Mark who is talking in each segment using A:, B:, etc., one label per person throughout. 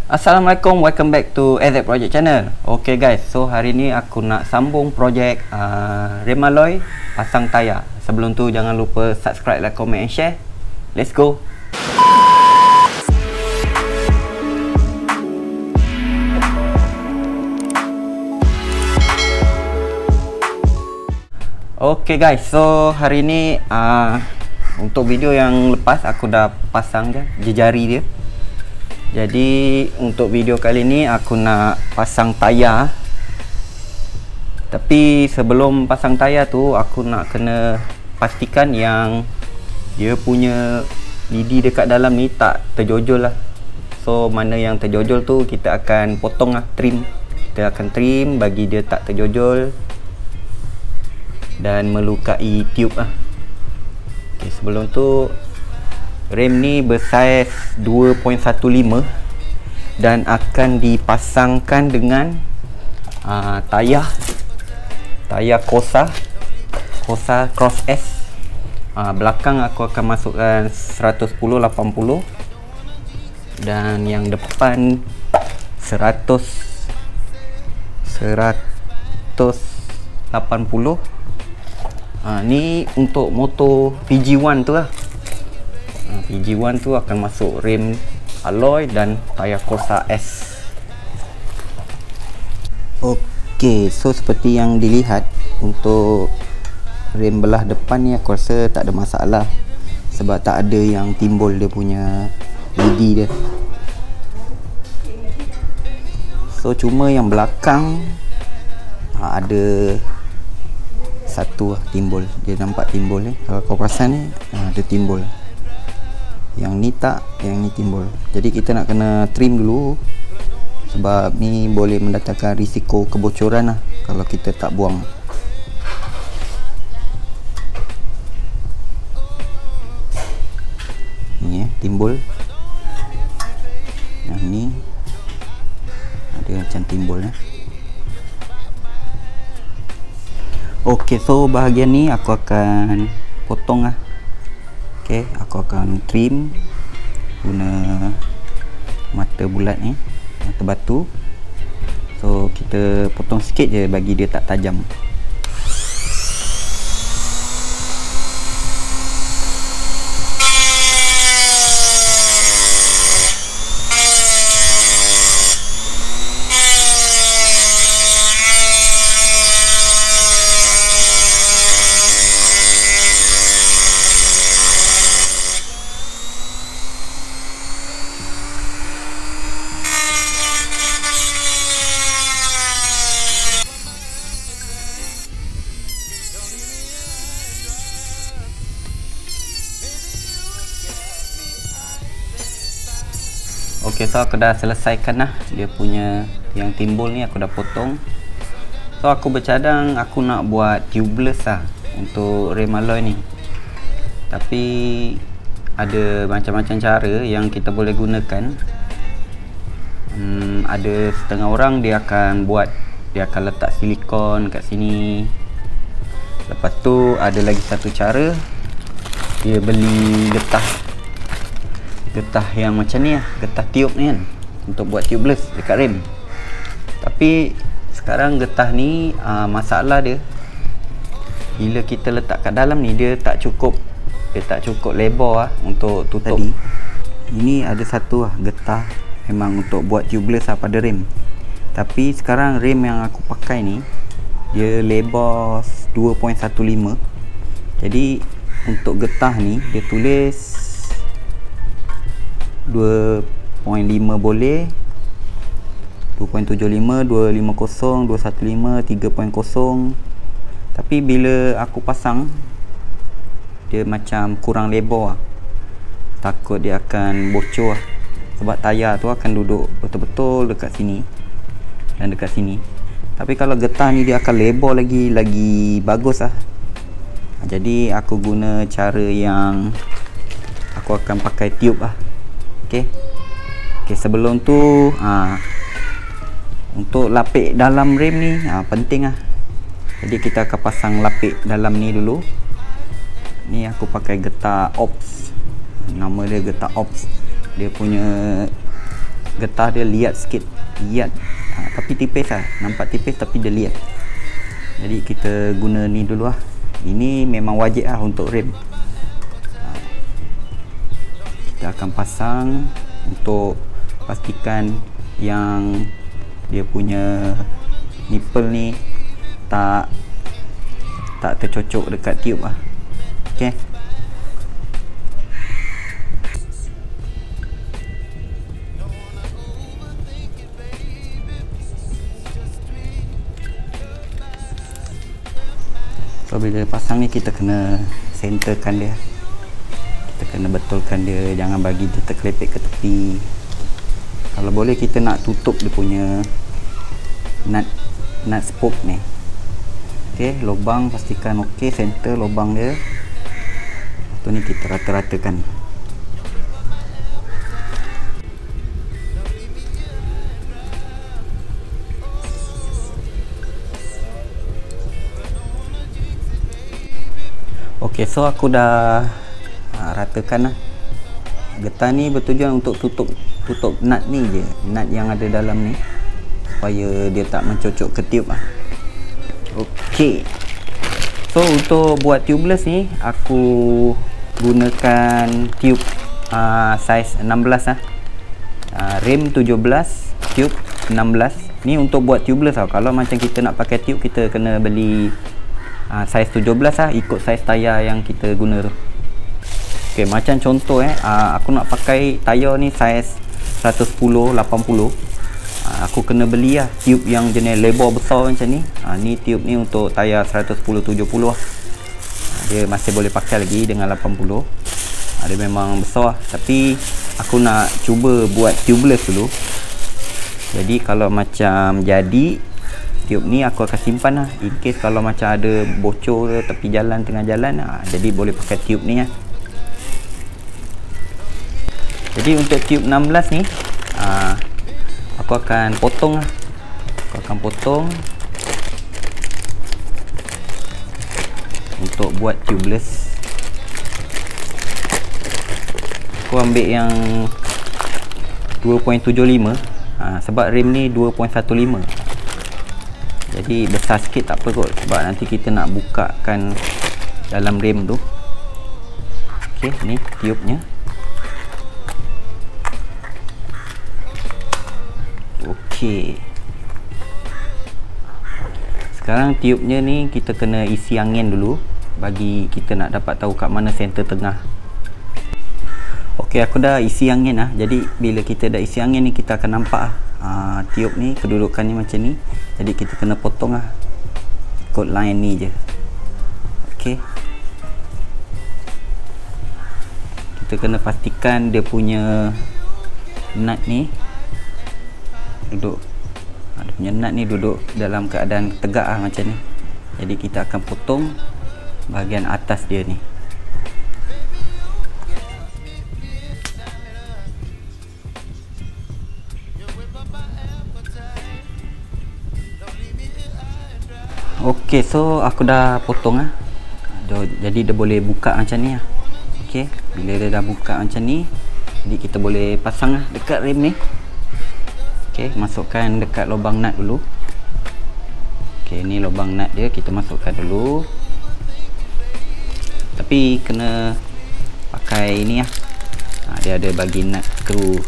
A: Assalamualaikum, welcome back to AZ Project Channel. Okay guys, so hari ni aku nak sambung projek rem alloy pasang tayar. Sebelum tu jangan lupa subscribe, like, comment and share. Let's go. Okay guys, so hari ni untuk video yang lepas aku dah pasang jari dia. Jadi untuk video kali ni aku nak pasang tayar. Tapi sebelum pasang tayar tu aku nak kena pastikan yang dia punya lidi dekat dalam ni tak terjojol lah. So mana yang terjojol tu kita akan potong lah, trim. Kita akan trim bagi dia tak terjojol dan melukai tube lah. Okay, sebelum tu rem ni bersaiz 2.15 dan akan dipasangkan dengan tayar Corsa Cross S. Belakang aku akan masukkan 110/80 dan yang depan 180. Ni untuk motor PG1 tu lah. PG1 tu akan masuk rem alloy dan tayar Corsa S. Okey, so seperti yang dilihat untuk rem belah depan ni aku rasa tak ada masalah sebab tak ada yang timbul dia punya lidi dia. So cuma yang belakang ada satu timbul, dia nampak timbul ni. Kalau kau perasan ni ada timbul. Yang ni tak, yang ni timbul. Jadi kita nak kena trim dulu sebab ni boleh mendatangkan risiko kebocoran lah kalau kita tak buang. Ni timbul. Yang ni ada macam timbul . Ok, so bahagian ni aku akan potong lah. Ok, aku akan trim guna mata bulat ni, mata batu. So kita potong sikit je bagi dia tak tajam. Ok, so aku dah selesaikan lah dia punya yang timbul ni, aku dah potong. So aku bercadang aku nak buat tubeless lah untuk rem alloy ni. Tapi ada macam-macam cara yang kita boleh gunakan. Ada setengah orang dia akan letak silikon kat sini. Lepas tu ada lagi satu cara, dia beli getah yang macam ni lah, getah tiup ni kan, untuk buat tubeless dekat rem. Tapi sekarang getah ni masalah dia, bila kita letak kat dalam ni dia tak cukup lebar lah untuk tutup. Tadi ini ada satu lah getah memang untuk buat tubeless lah pada rem. Tapi sekarang rem yang aku pakai ni dia lebar 2.15. Jadi untuk getah ni dia tulis 2.5 boleh, 2.75, 250, 215, 3.0. Tapi bila aku pasang dia macam kurang lebar lah. Takut dia akan bocor lah. Sebab tayar tu akan duduk betul-betul dekat sini dan dekat sini. Tapi kalau getah ni dia akan lebar lagi bagus lah. Jadi aku guna cara yang aku akan pakai tube lah. Ok, sebelum tu untuk lapik dalam rem ni penting lah. Jadi kita akan pasang lapik dalam ni dulu. Ni aku pakai getah Ops, nama dia getah Ops. Dia punya getah dia liat sikit, liat, tapi tipis lah, nampak tipis tapi dia liat. Jadi kita guna ni dulu lah. Ini memang wajib lah untuk rem. Kita akan pasang untuk pastikan yang dia punya nipple ni tak tercocok dekat tube lah. Okay. So bila pasang ni kita kena centerkan dia, kita kena betulkan dia, jangan bagi dia terkelepek ke tepi. Kalau boleh kita nak tutup dia punya nut spoke ni. Okay, lubang pastikan ok, center lubang dia. Lepas tu ni kita rata-ratakan. Ok, so aku dah ratakan lah. Getah ni bertujuan untuk tutup nut ni je, nut yang ada dalam ni, supaya dia tak mencocok ke tube lah. Ok, so untuk buat tubeless ni aku gunakan tube size 16 lah. Rim 17, tube 16. Ni untuk buat tubeless tau. Kalau macam kita nak pakai tube, kita kena beli size 17 lah, ikut size tayar yang kita guna tu. Ok, macam contoh aku nak pakai tayar ni size 110-80. Aku kena beli lah tube yang jenis lebar besar macam ni. Ni tube ni untuk tayar 110-70 lah. Dia masih boleh pakai lagi dengan 80. Dia memang besar lah. Tapi aku nak cuba buat tubeless dulu. Jadi kalau macam jadi tube ni aku akan simpan lah, in case kalau macam ada bocor ke tepi jalan, tengah jalan, jadi boleh pakai tube ni lah. Jadi untuk tube 16 ni aku akan potong lah. Aku akan potong untuk buat tubeless. Aku ambil yang 2.75 sebab rim ni 2.15. Jadi besar sikit tak apa kot, sebab nanti kita nak bukakan dalam rim tu. Ok, ni tube nya. Ok, sekarang tube nya ni kita kena isi angin dulu, bagi kita nak dapat tahu kat mana center tengah. Ok, aku dah isi angin lah. Jadi bila kita dah isi angin ni, kita akan nampak tube ni kedudukannya macam ni. Jadi kita kena potong lah ikut line ni je. Ok, kita kena pastikan dia punya nut ni duduk, dia punya nut ni duduk dalam keadaan tegak lah macam ni. Jadi kita akan potong bahagian atas dia ni. Ok, so aku dah potong lah. Jadi dia boleh buka macam ni lah. Ok, bila dia dah buka macam ni, jadi kita boleh pasang lah dekat rim ni. Ok, masukkan dekat lubang nut dulu. Ok, ni lubang nut dia, kita masukkan dulu. Tapi kena pakai ni lah. Dia ada bagi nut screw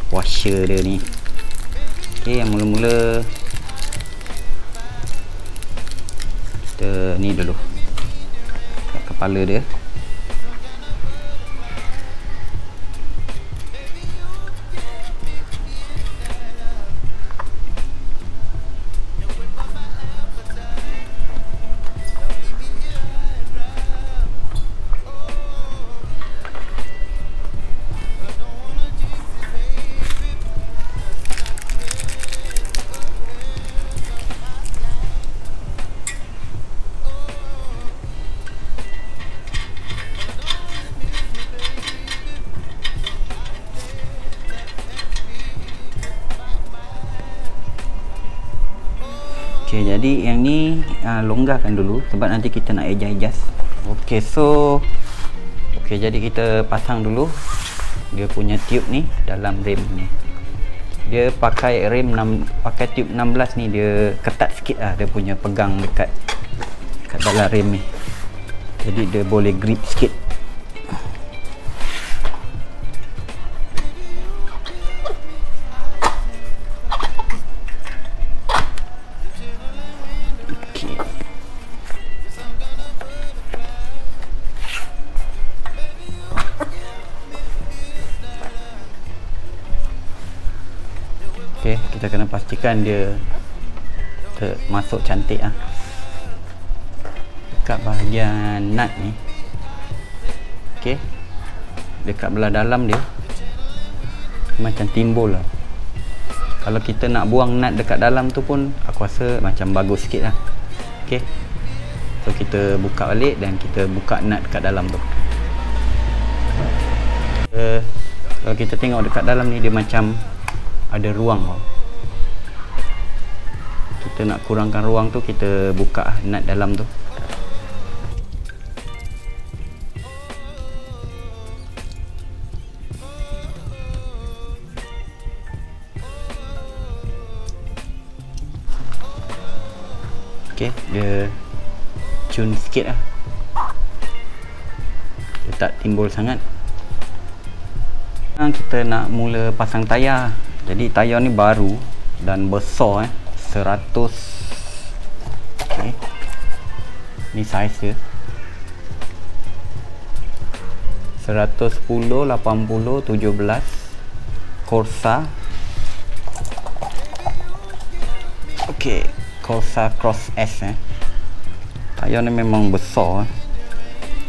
A: washer dia ni. Ok, yang mula-mula kita ni dulu kat kepala dia. Ok, jadi yang ni longgarkan dulu sebab nanti kita nak adjust. Ok, so ok, jadi kita pasang dulu dia punya tube ni dalam rim ni. dia pakai rim pakai tube 16 ni, dia ketat sikit lah, dia punya pegang dekat dalam rim ni, jadi dia boleh grip sikit. Okay, kita kena pastikan dia masuk cantik ah. Dekat bahagian nut ni. Okay, dekat belah dalam dia macam timbul lah. Kalau kita nak buang nut dekat dalam tu pun aku rasa macam bagus sikit lah. Okay, so kita buka balik dan kita buka nut dekat dalam tu. Kalau kita tengok dekat dalam ni, dia macam ada ruang. Kita nak kurangkan ruang tu, kita buka nut dalam tu. Okay, dia cun sikit lah, dia tak timbul sangat. Kita nak mula pasang tayar. Jadi tayar ni baru dan besar 100. Okay, ni saiz dia 110, 80, 17 Corsa. Okay, Corsa Cross S. Tayar ni memang besar,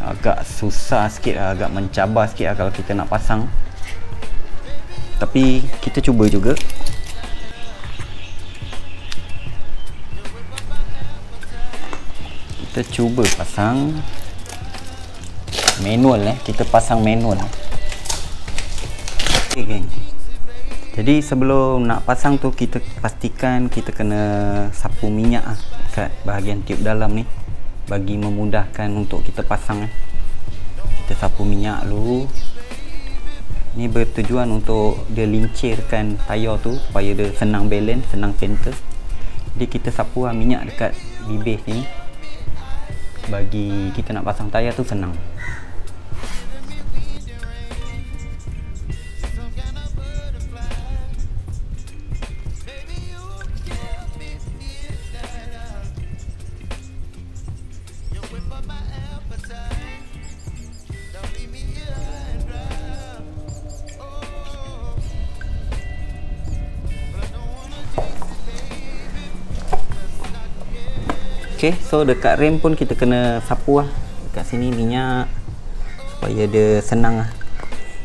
A: agak susah sikit, agak mencabar sikit kalau kita nak pasang. Tapi kita cuba juga. Kita cuba pasang manual. Kita pasang manual. Okay, geng. Jadi sebelum nak pasang tu, kita pastikan kita kena sapu minyak kat bahagian tube dalam ni, bagi memudahkan untuk kita pasang. Kita sapu minyak dulu. Ni bertujuan untuk dia lincirkan tayar tu supaya dia senang balance, senang center. Jadi kita sapu minyak dekat bibir sini, bagi kita nak pasang tayar tu senang. Okay, so dekat rem pun kita kena sapu lah. Dekat sini minyak supaya dia senang lah.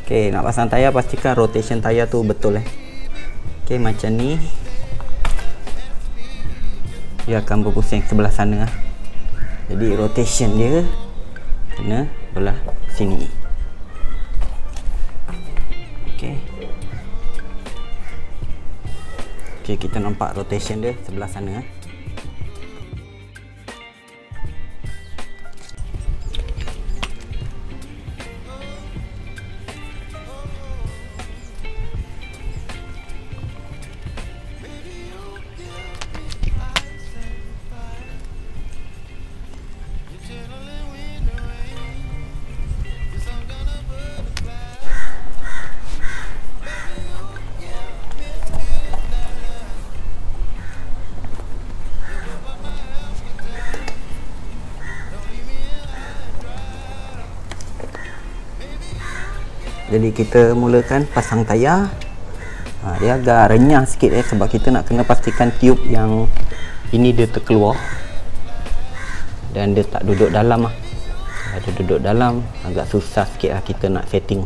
A: Okay, nak pasang tayar pastikan rotation tayar tu betul. Okay, macam ni dia akan berpusing sebelah sana lah. Jadi rotation dia kena belah sini. Okay, okay, kita nampak rotation dia sebelah sana. Jadi kita mulakan pasang tayar. Dia agak renyah sikit sebab kita nak kena pastikan tube yang ini dia terkeluar dan dia tak duduk dalam. Kalau dia duduk dalam, agak susah sikit kita nak setting.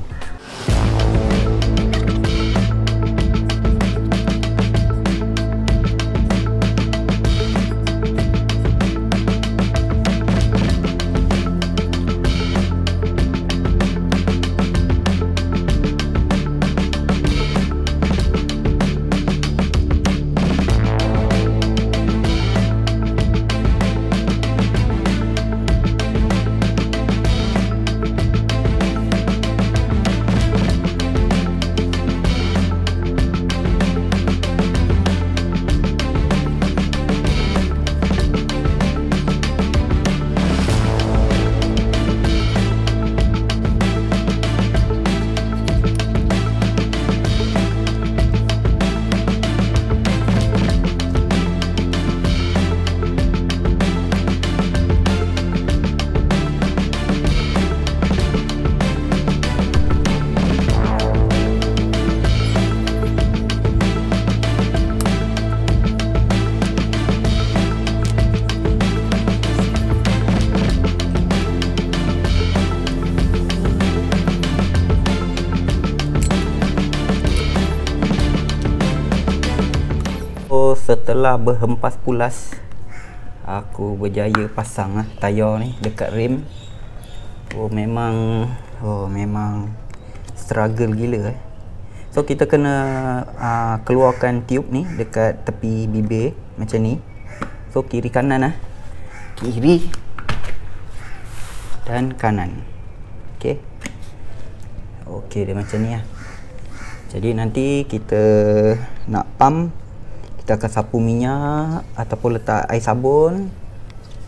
A: setelah berhempas pulas, aku berjaya pasang tayar ni dekat rim. Memang struggle gila. So kita kena keluarkan tube ni dekat tepi bibir macam ni. So kiri kanan kiri dan kanan. Okey dia macam ni Jadi nanti kita nak pump, kita akan sapu minyak ataupun letak air sabun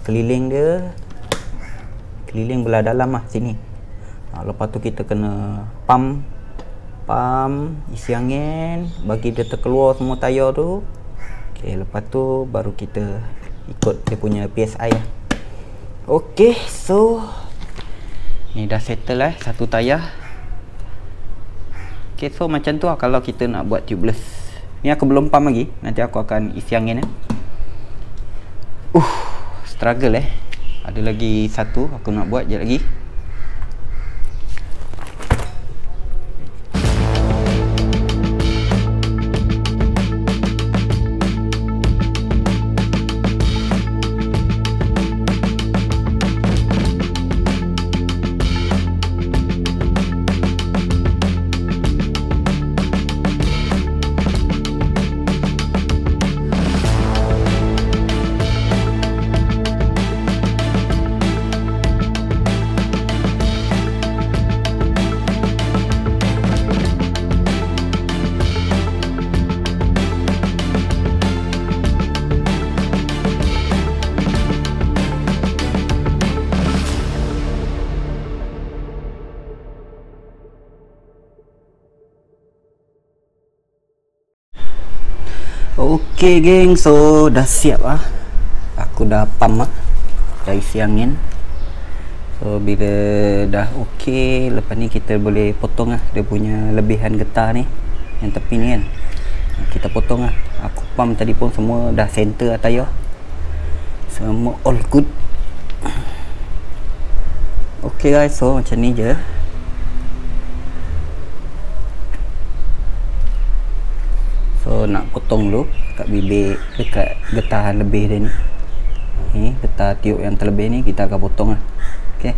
A: keliling dia, keliling belah dalam sini. Lepas tu kita kena pump isi angin bagi dia terkeluar semua tayar tu. Lepas tu baru kita ikut dia punya PSI so ni dah settle satu tayar. So macam tu kalau kita nak buat tubeless. Ni aku belum pump lagi, nanti aku akan isi angin struggle ada lagi satu aku nak buat je lagi. Okey geng, so dah siap aku dah pump dah isi angin. So bila dah okey, lepas ni kita boleh potong dia punya lebihan getah ni yang tepi ni kan. Kita potong aku pump tadi pun semua dah center tayar. Semua all good. Okey guys, so macam ni je. So nak potong dulu kat bibir, dekat getah lebih dia ni. Getah tiup yang terlebih ni kita akan potong okey.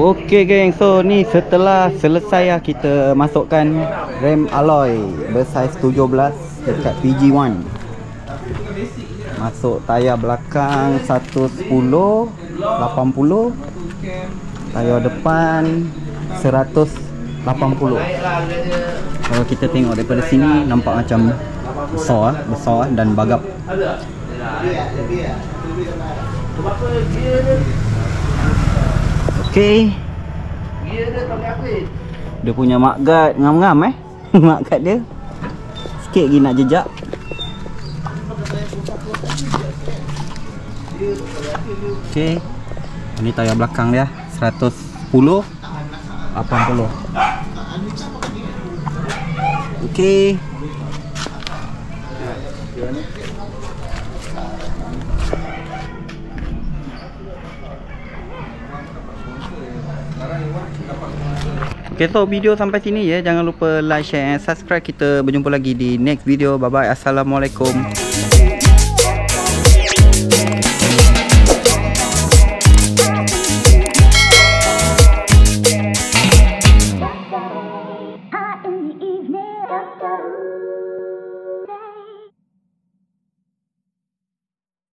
A: Okey geng, so ni setelah selesai kita masukkan rem alloy bersaiz 17 dekat PG1. Masuk tayar belakang 110 80, tayar depan 180. Kalau kita tengok daripada sini nampak macam besar dan bagap. Okey. Dia punya mudguard ngam-ngam mudguard dia. Sikit lagi nak jejak. Okey. Ini tayar belakang dia 110 80. Okey. Okay, so video sampai sini ya. Jangan lupa like, share and subscribe. Kita berjumpa lagi di next video. Bye bye. Assalamualaikum.